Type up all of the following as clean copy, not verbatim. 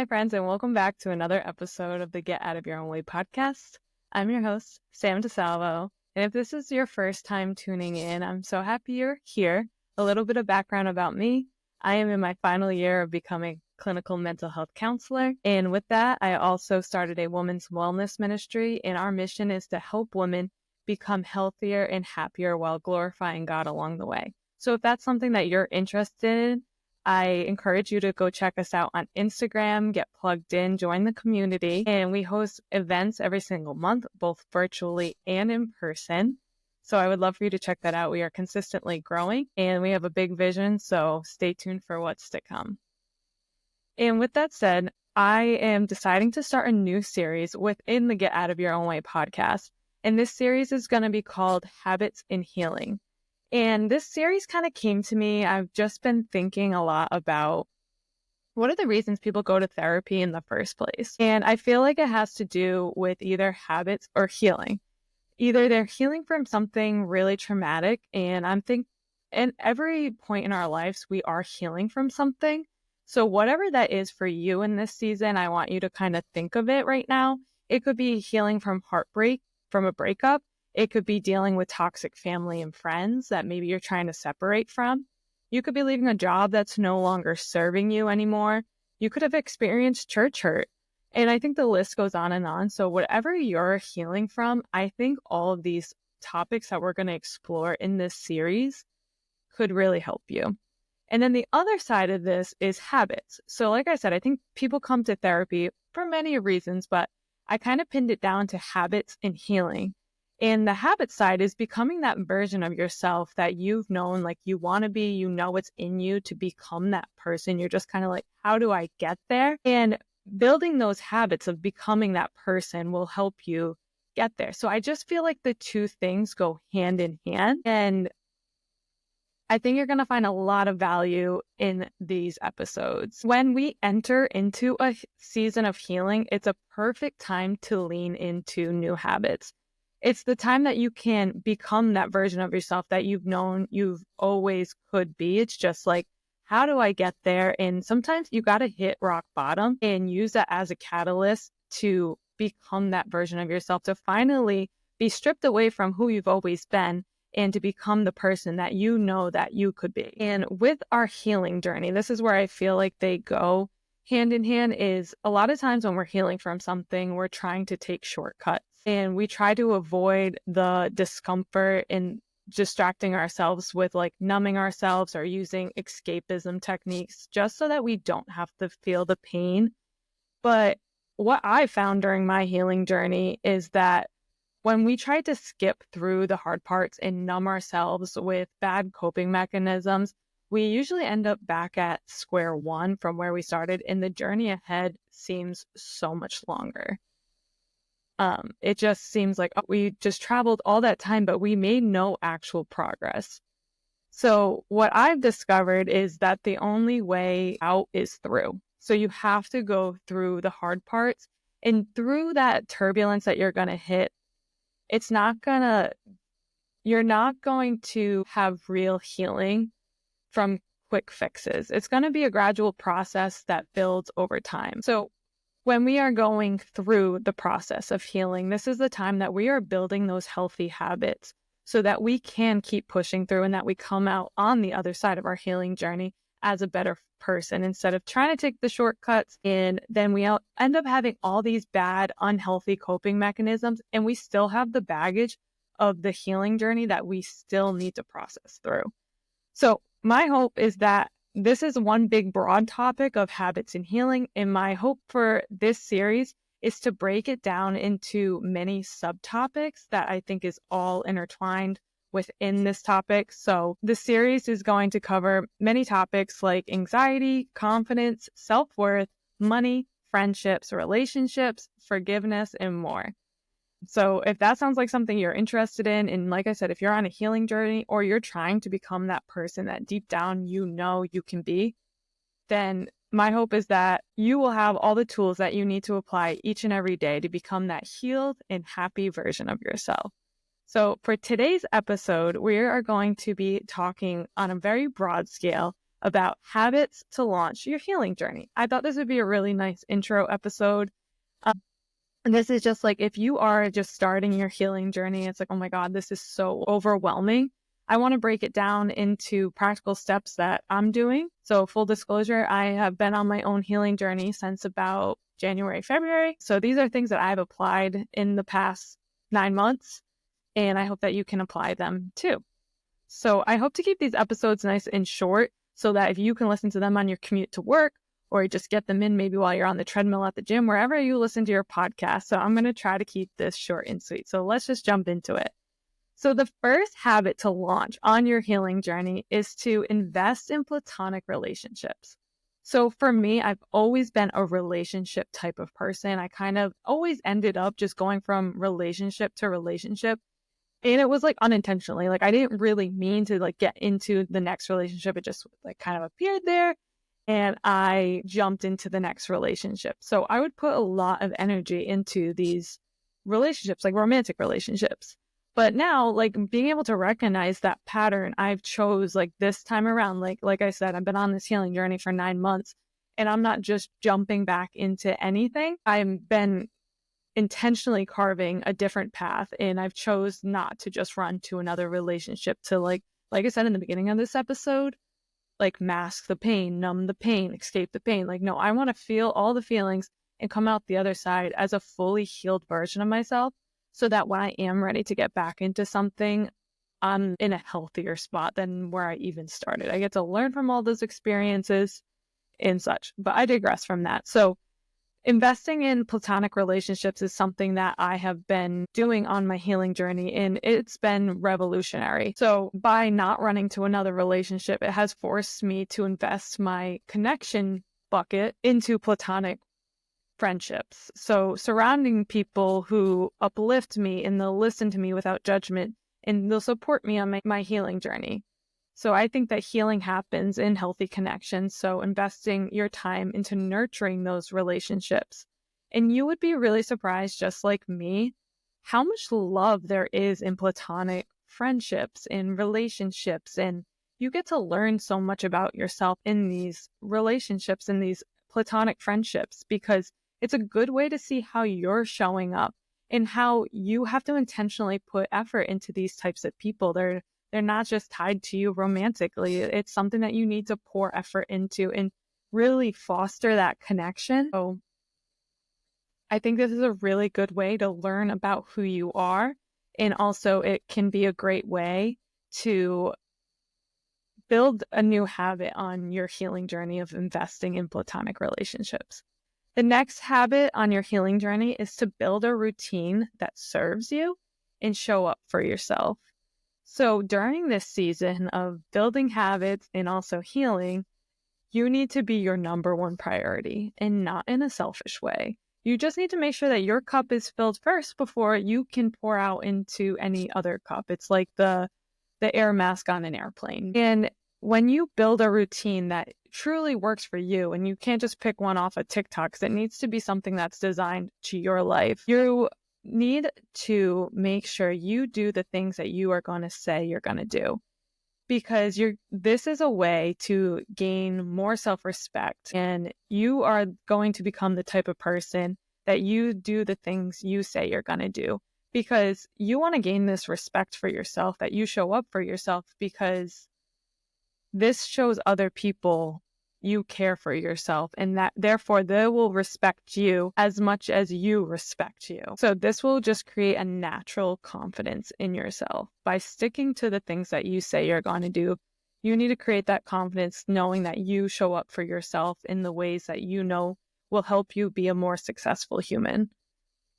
my friends, and welcome back to another episode of the Get Out of Your Own Way podcast. I'm your host, Sam DeSalvo, and if this is your first time tuning in, I'm so happy you're here. A little bit of background about me. I am in my final year of becoming a clinical mental health counselor, and with that, I also started a women's wellness ministry, and our mission is to help women become healthier and happier while glorifying God along the way. So if that's something that you're interested in, I encourage you to go check us out on Instagram, get plugged in, join the community, and we host events every single month, both virtually and in person. So I would love for you to check that out. We are consistently growing and we have a big vision, so stay tuned for what's to come. And with that said, I am deciding to start a new series within the Get Out of Your Own Way podcast. And this series is going to be called Habits in Healing. And this series kind of came to me. I've just been thinking a lot about what are the reasons people go to therapy in the first place. And I feel like it has to do with either habits or healing. Either they're healing from something really traumatic, and at every point in our lives, we are healing from something. So whatever that is for you in this season, I want you to kind of think of it right now. It could be healing from heartbreak, from a breakup. It could be dealing with toxic family and friends that maybe you're trying to separate from. You could be leaving a job that's no longer serving you anymore. You could have experienced church hurt. And I think the list goes on and on. So whatever you're healing from, I think all of these topics that we're going to explore in this series could really help you. And then the other side of this is habits. So like I said, I think people come to therapy for many reasons, but I kind of pinned it down to habits and healing. And the habit side is becoming that version of yourself that you've known, like you want to be, you know it's in you to become that person. You're just kind of like, how do I get there? And building those habits of becoming that person will help you get there. So I just feel like the two things go hand in hand. And I think you're going to find a lot of value in these episodes. When we enter into a season of healing, it's a perfect time to lean into new habits. It's the time that you can become that version of yourself that you've known you've always could be. It's just like, how do I get there? And sometimes you got to hit rock bottom and use that as a catalyst to become that version of yourself, to finally be stripped away from who you've always been and to become the person that you know that you could be. And with our healing journey, this is where I feel like they go hand in hand. Is a lot of times when we're healing from something, we're trying to take shortcuts. And we try to avoid the discomfort and distracting ourselves with like numbing ourselves or using escapism techniques just so that we don't have to feel the pain. But what I found during my healing journey is that when we try to skip through the hard parts and numb ourselves with bad coping mechanisms, we usually end up back at square one from where we started, and the journey ahead seems so much longer. It just seems like we just traveled all that time, but we made no actual progress. So what I've discovered is that the only way out is through. So you have to go through the hard parts, and through that turbulence that you're going to hit, you're not going to have real healing from quick fixes. It's going to be a gradual process that builds over time. So when we are going through the process of healing, this is the time that we are building those healthy habits so that we can keep pushing through and that we come out on the other side of our healing journey as a better person instead of trying to take the shortcuts. And then we end up having all these bad, unhealthy coping mechanisms, and we still have the baggage of the healing journey that we still need to process through. So my hope is that this is one big broad topic of habits and healing, and my hope for this series is to break it down into many subtopics that I think is all intertwined within this topic. So the series is going to cover many topics like anxiety, confidence, self-worth, money, friendships, relationships, forgiveness, and more. So if that sounds like something you're interested in, and like I said, if you're on a healing journey or you're trying to become that person that deep down you know you can be, then my hope is that you will have all the tools that you need to apply each and every day to become that healed and happy version of yourself. So for today's episode, we are going to be talking on a very broad scale about habits to launch your healing journey. I thought this would be a really nice intro episode. And this is just like, if you are just starting your healing journey, it's like, oh my God, this is so overwhelming. I want to break it down into practical steps that I'm doing. So full disclosure, I have been on my own healing journey since about January, February. So these are things that I've applied in the past 9 months, and I hope that you can apply them too. So I hope to keep these episodes nice and short so that if you can listen to them on your commute to work, or just get them in maybe while you're on the treadmill at the gym, wherever you listen to your podcast. So I'm going to try to keep this short and sweet. So let's just jump into it. So the first habit to launch on your healing journey is to invest in platonic relationships. So for me, I've always been a relationship type of person. I kind of always ended up just going from relationship to relationship. And it was like unintentionally, like I didn't really mean to like get into the next relationship. It just like kind of appeared there. And I jumped into the next relationship. So I would put a lot of energy into these relationships, like romantic relationships. But now, like being able to recognize that pattern I've chose like this time around, like I said, I've been on this healing journey for 9 months, and I'm not just jumping back into anything. I've been intentionally carving a different path, and I've chose not to just run to another relationship to like I said in the beginning of this episode, like mask the pain, numb the pain, escape the pain. Like, no, I want to feel all the feelings and come out the other side as a fully healed version of myself, so that when I am ready to get back into something, I'm in a healthier spot than where I even started. I get to learn from all those experiences and such, but I digress from that. So investing in platonic relationships is something that I have been doing on my healing journey, and it's been revolutionary. So by not running to another relationship, it has forced me to invest my connection bucket into platonic friendships. So surrounding people who uplift me and they'll listen to me without judgment, and they'll support me on my healing journey. So I think that healing happens in healthy connections. So investing your time into nurturing those relationships. And you would be really surprised, just like me, how much love there is in platonic friendships, in relationships. And you get to learn so much about yourself in these relationships, in these platonic friendships, because it's a good way to see how you're showing up and how you have to intentionally put effort into these types of people. They're not just tied to you romantically. It's something that you need to pour effort into and really foster that connection. So I think this is a really good way to learn about who you are. And also it can be a great way to build a new habit on your healing journey of investing in platonic relationships. The next habit on your healing journey is to build a routine that serves you and show up for yourself. So during this season of building habits and also healing, you need to be your number one priority, and not in a selfish way. You just need to make sure that your cup is filled first before you can pour out into any other cup. It's like the air mask on an airplane. And when you build a routine that truly works for you, and you can't just pick one off of TikTok, because it needs to be something that's designed to your life, you need to make sure you do the things that you are going to say you're going to do, because this is a way to gain more self-respect, and you are going to become the type of person that you do the things you say you're going to do, because you want to gain this respect for yourself, that you show up for yourself, because this shows other people you care for yourself, and that therefore they will respect you as much as you respect you. So this will just create a natural confidence in yourself. By sticking to the things that you say you're going to do, you need to create that confidence knowing that you show up for yourself in the ways that you know will help you be a more successful human.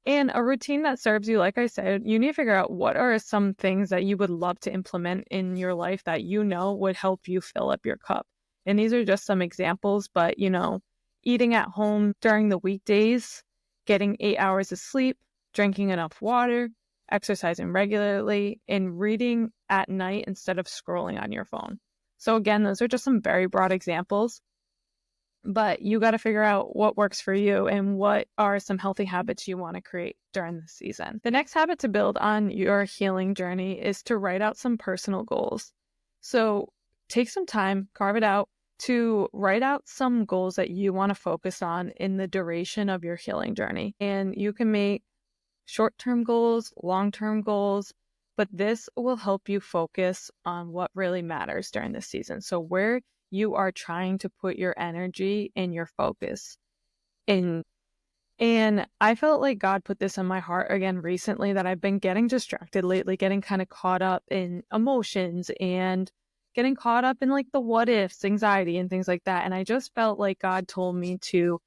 And a routine that serves you, like I said, you need to figure out what are some things that you would love to implement in your life that you know would help you fill up your cup. And these are just some examples, but eating at home during the weekdays, getting 8 hours of sleep, drinking enough water, exercising regularly, and reading at night instead of scrolling on your phone. So again, those are just some very broad examples. But you got to figure out what works for you and what are some healthy habits you want to create during the season. The next habit to build on your healing journey is to write out some personal goals. So take some time, carve it out, to write out some goals that you want to focus on in the duration of your healing journey. And you can make short-term goals, long-term goals, but this will help you focus on what really matters during this season. So where you are trying to put your energy and your focus in. And I felt like God put this in my heart again recently, that I've been getting distracted lately, getting kind of caught up in emotions and getting caught up in like the what ifs, anxiety and things like that. And I just felt like God told me to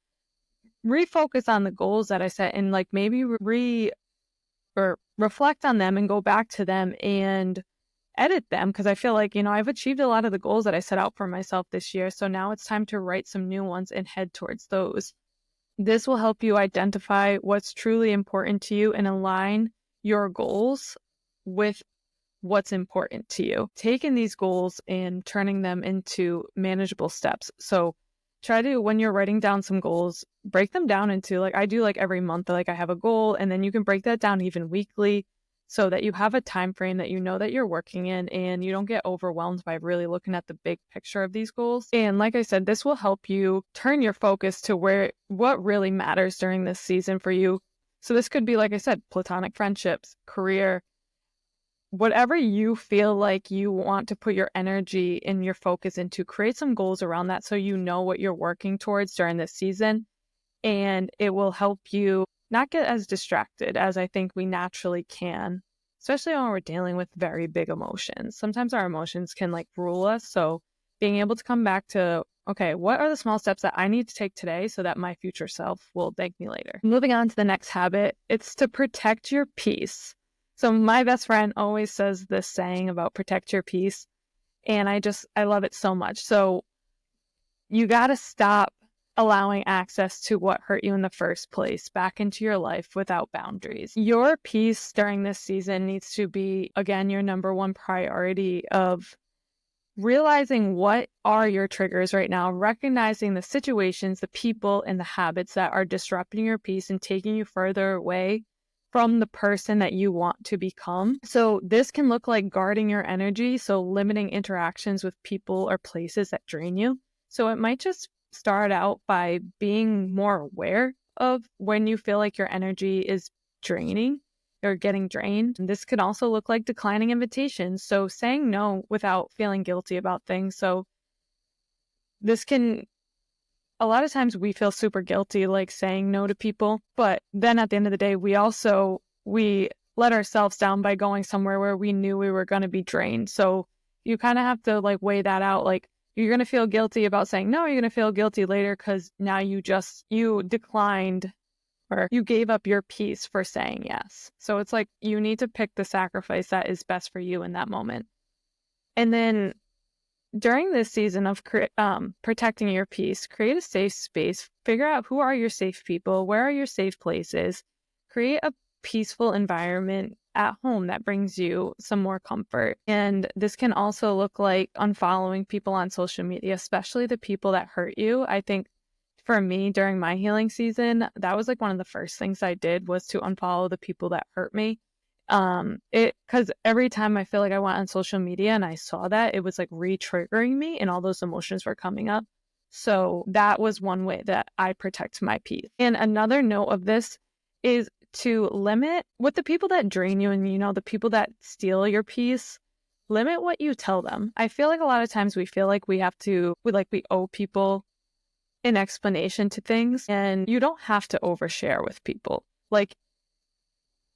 refocus on the goals that I set and like maybe or reflect on them and go back to them and edit them, because I feel like, I've achieved a lot of the goals that I set out for myself this year. So now it's time to write some new ones and head towards those. This will help you identify what's truly important to you and align your goals with what's important to you. Taking these goals and turning them into manageable steps. So try to, when you're writing down some goals, break them down into, like I do like every month, like I have a goal, and then you can break that down even weekly so that you have a time frame that you know that you're working in and you don't get overwhelmed by really looking at the big picture of these goals. And like I said, this will help you turn your focus to what really matters during this season for you. So this could be, like I said, platonic friendships, career, whatever you feel like you want to put your energy and your focus into. Create some goals around that so you know what you're working towards during this season, and it will help you not get as distracted as I think we naturally can, especially when we're dealing with very big emotions. Sometimes our emotions can like rule us. So being able to come back to, okay, what are the small steps that I need to take today so that my future self will thank me later? Moving on to the next habit, it's to protect your peace. So my best friend always says this saying about protect your peace, and I love it so much. So you got to stop allowing access to what hurt you in the first place back into your life without boundaries. Your peace during this season needs to be, again, your number one priority of realizing what are your triggers right now, recognizing the situations, the people, and the habits that are disrupting your peace and taking you further away from the person that you want to become. So this can look like guarding your energy, so limiting interactions with people or places that drain you. So it might just start out by being more aware of when you feel like your energy is draining or getting drained. And this could also look like declining invitations. So saying no without feeling guilty about things. So this can, a lot of times we feel super guilty like saying no to people, but then at the end of the day, we let ourselves down by going somewhere where we knew we were going to be drained. So you kind of have to like weigh that out. Like, you're going to feel guilty about saying no, you're going to feel guilty later because now you declined or you gave up your peace for saying yes. So it's like you need to pick the sacrifice that is best for you in that moment. And then during this season of protecting your peace, create a safe space. Figure out who are your safe people, where are your safe places. Create a peaceful environment at home that brings you some more comfort. And this can also look like unfollowing people on social media, especially the people that hurt you. I think for me during my healing season, that was like one of the first things I did was to unfollow the people that hurt me. Because every time I feel like I went on social media and I saw that, it was like re-triggering me and all those emotions were coming up. So that was one way that I protect my peace. And another note of this is to limit with the people that drain you and, the people that steal your peace, limit what you tell them. I feel like a lot of times we feel like we owe people an explanation to things, and you don't have to overshare with people. Like,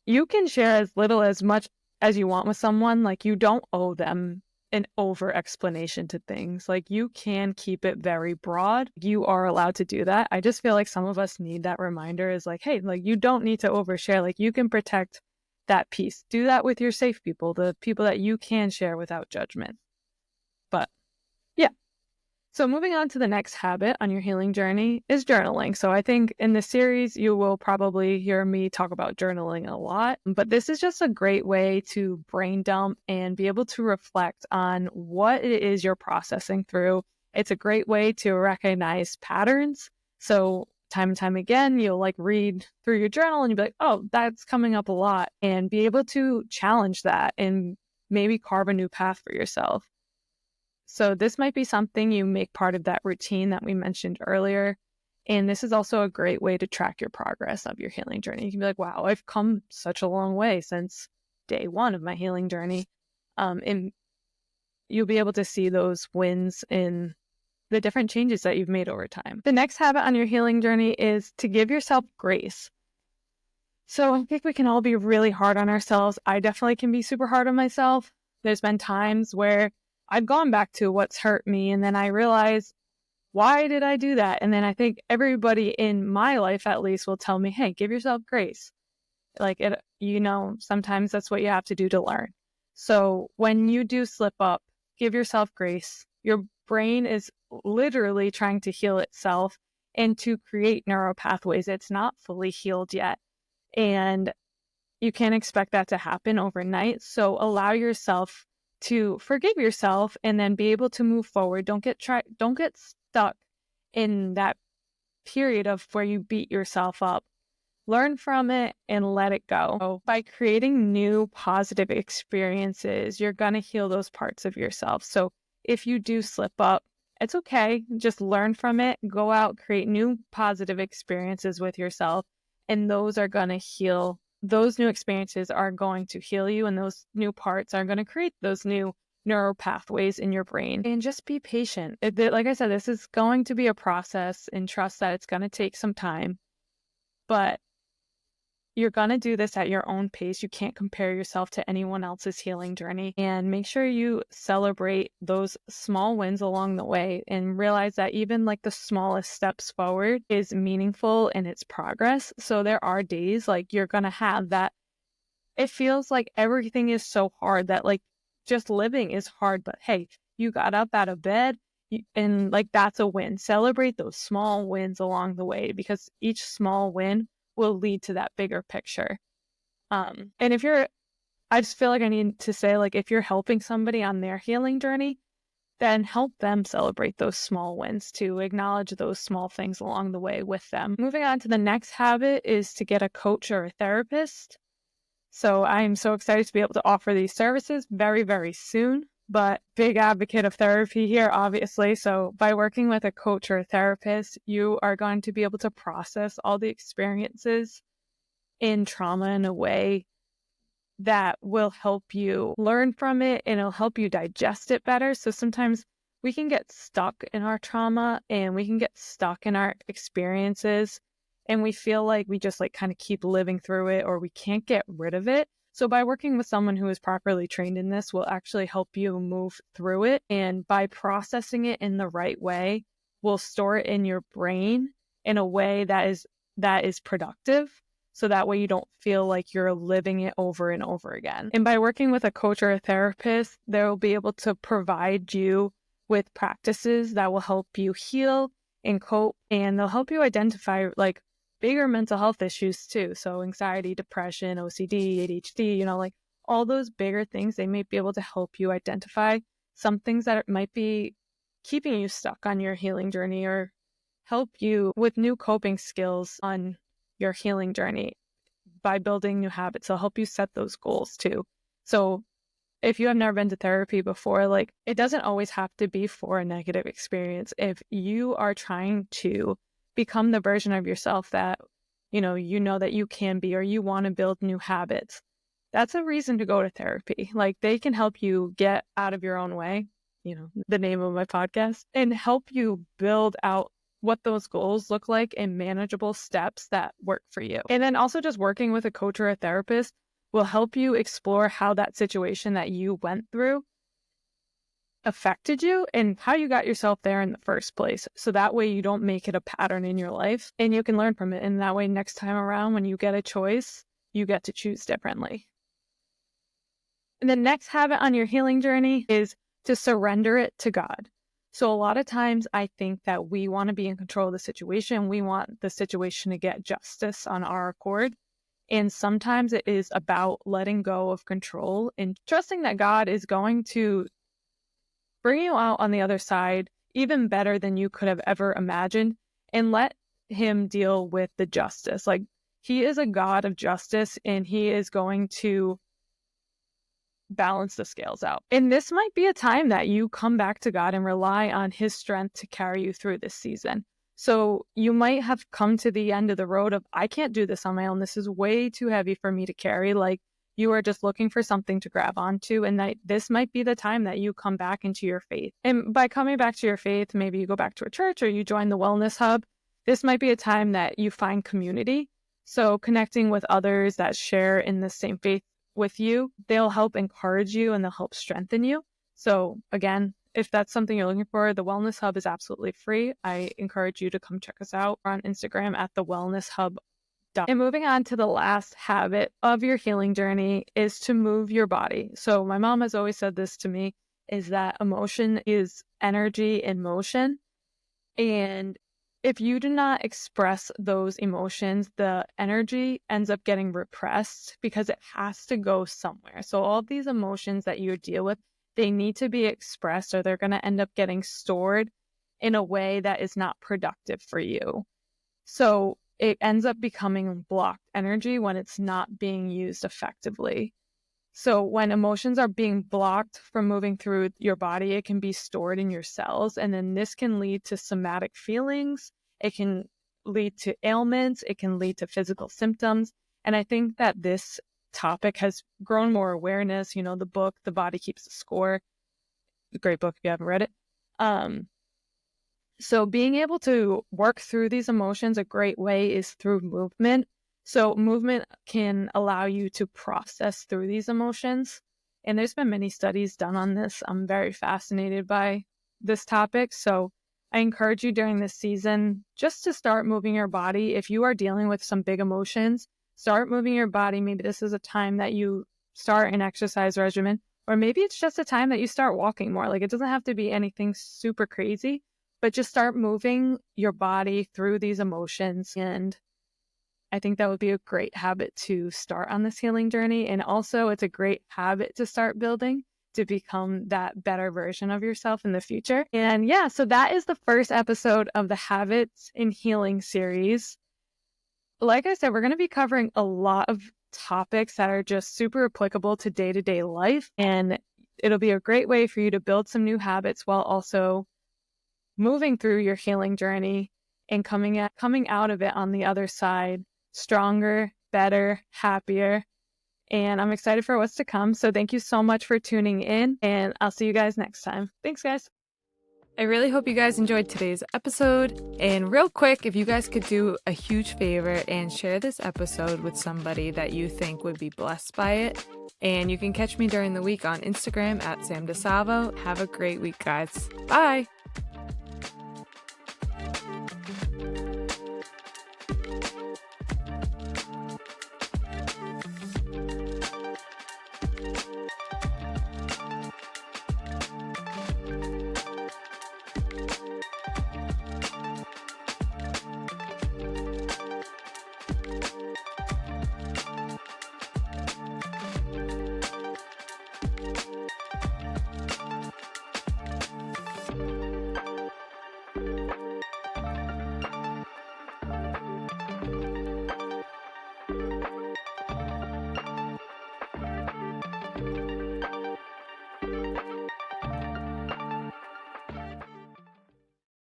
you can share as little as much as you want with someone. Like, you don't owe them an over explanation to things. Like, you can keep it very broad. You are allowed to do that. I just feel like some of us need that reminder is like, hey, like, you don't need to overshare. Like, you can protect that peace. Do that with your safe people, the people that you can share without judgment. But yeah. So moving on to the next habit on your healing journey is journaling. So I think in this series, you will probably hear me talk about journaling a lot, but this is just a great way to brain dump and be able to reflect on what it is you're processing through. It's a great way to recognize patterns. So time and time again, you'll like read through your journal and you'll be like, oh, that's coming up a lot, and be able to challenge that and maybe carve a new path for yourself. So this might be something you make part of that routine that we mentioned earlier. And this is also a great way to track your progress of your healing journey. You can be like, wow, I've come such a long way since day one of my healing journey. And you'll be able to see those wins in the different changes that you've made over time. The next habit on your healing journey is to give yourself grace. So I think we can all be really hard on ourselves. I definitely can be super hard on myself. There's been times where I've gone back to what's hurt me, and then I realize, why did I do that? And then I think everybody in my life, at least, will tell me, hey, give yourself grace. Like, it, sometimes that's what you have to do to learn. So when you do slip up, give yourself grace. Your brain is literally trying to heal itself and to create neural pathways. It's not fully healed yet. And you can't expect that to happen overnight. So allow yourself to forgive yourself and then be able to move forward. Don't get stuck in that period of where you beat yourself up. Learn from it and let it go. So by creating new positive experiences, you're going to heal those parts of yourself. So if you do slip up, it's okay. Just learn from it. Go out, create new positive experiences with yourself. And those are going to heal. Those new experiences are going to heal you. And those new parts are going to create those new neural pathways in your brain. And just be patient. Like I said, this is going to be a process, and trust that it's going to take some time. But you're going to do this at your own pace. You can't compare yourself to anyone else's healing journey. And make sure you celebrate those small wins along the way and realize that even like the smallest steps forward is meaningful in its progress. So there are days like you're going to have that it feels like everything is so hard that like just living is hard. But hey, you got up out of bed and like that's a win. Celebrate those small wins along the way, because each small win will lead to that bigger picture. And I just feel like I need to say, like, if you're helping somebody on their healing journey, then help them celebrate those small wins too. Acknowledge those small things along the way with them. Moving on to the next habit is to get a coach or a therapist. So I am so excited to be able to offer these services very, very soon. But big advocate of therapy here, obviously. So by working with a coach or a therapist, you are going to be able to process all the experiences in trauma in a way that will help you learn from it, and it'll help you digest it better. So sometimes we can get stuck in our trauma and we can get stuck in our experiences, and we feel like we just like kind of keep living through it, or we can't get rid of it. So by working with someone who is properly trained in this will actually help you move through it. And by processing it in the right way, will store it in your brain in a way that is productive. So that way you don't feel like you're living it over and over again. And by working with a coach or a therapist, they'll be able to provide you with practices that will help you heal and cope, and they'll help you identify like bigger mental health issues too. So anxiety, depression, OCD, ADHD, like all those bigger things, they might be able to help you identify some things that might be keeping you stuck on your healing journey, or help you with new coping skills on your healing journey by building new habits. They'll help you set those goals too. So if you have never been to therapy before, like it doesn't always have to be for a negative experience. If you are trying to become the version of yourself that you know that you can be, or you want to build new habits, that's a reason to go to therapy. Like they can help you get out of your own way, the name of my podcast, and help you build out what those goals look like in manageable steps that work for you. And then also just working with a coach or a therapist will help you explore how that situation that you went through affected you and how you got yourself there in the first place. So that way you don't make it a pattern in your life, and you can learn from it. And that way next time around when you get a choice, you get to choose differently. And the next habit on your healing journey is to surrender it to God. So a lot of times I think that we want to be in control of the situation. We want the situation to get justice on our accord. And sometimes it is about letting go of control and trusting that God is going to bring you out on the other side even better than you could have ever imagined, and let him deal with the justice. Like he is a God of justice, and he is going to balance the scales out. And this might be a time that you come back to God and rely on his strength to carry you through this season. So you might have come to the end of the road of, I can't do this on my own. This is way too heavy for me to carry. Like, you are just looking for something to grab onto, and that this might be the time that you come back into your faith. And by coming back to your faith, maybe you go back to a church or you join the Wellness Hub. This might be a time that you find community. So connecting with others that share in the same faith with you, they'll help encourage you and they'll help strengthen you. So again, if that's something you're looking for, the Wellness Hub is absolutely free. I encourage you to come check us out. We're on Instagram at the Wellness Hub. And moving on to the last habit of your healing journey is to move your body. So my mom has always said this to me, is that emotion is energy in motion. And if you do not express those emotions, the energy ends up getting repressed because it has to go somewhere. So all of these emotions that you deal with, they need to be expressed or they're going to end up getting stored in a way that is not productive for you. So it ends up becoming blocked energy when it's not being used effectively. So when emotions are being blocked from moving through your body, it can be stored in your cells. And then this can lead to somatic feelings. It can lead to ailments. It can lead to physical symptoms. And I think that this topic has grown more awareness. You know, the book, The Body Keeps the Score, a great book if you haven't read it. So being able to work through these emotions, a great way is through movement. So movement can allow you to process through these emotions. And there's been many studies done on this. I'm very fascinated by this topic. So I encourage you during this season just to start moving your body. If you are dealing with some big emotions, start moving your body. Maybe this is a time that you start an exercise regimen, or maybe it's just a time that you start walking more. Like, it doesn't have to be anything super crazy, but just start moving your body through these emotions. And I think that would be a great habit to start on this healing journey. And also, it's a great habit to start building to become that better version of yourself in the future. And yeah, so that is the first episode of the Habits in Healing series. Like I said, we're going to be covering a lot of topics that are just super applicable to day-to-day life. And it'll be a great way for you to build some new habits while also moving through your healing journey and coming out of it on the other side stronger, better, happier. And I'm excited for what's to come. So thank you so much for tuning in, and I'll see you guys next time. Thanks, guys. I really hope you guys enjoyed today's episode. And real quick, if you guys could do a huge favor and share this episode with somebody that you think would be blessed by it. And you can catch me during the week on Instagram at Sam DeSalvo. Have a great week, guys. Bye.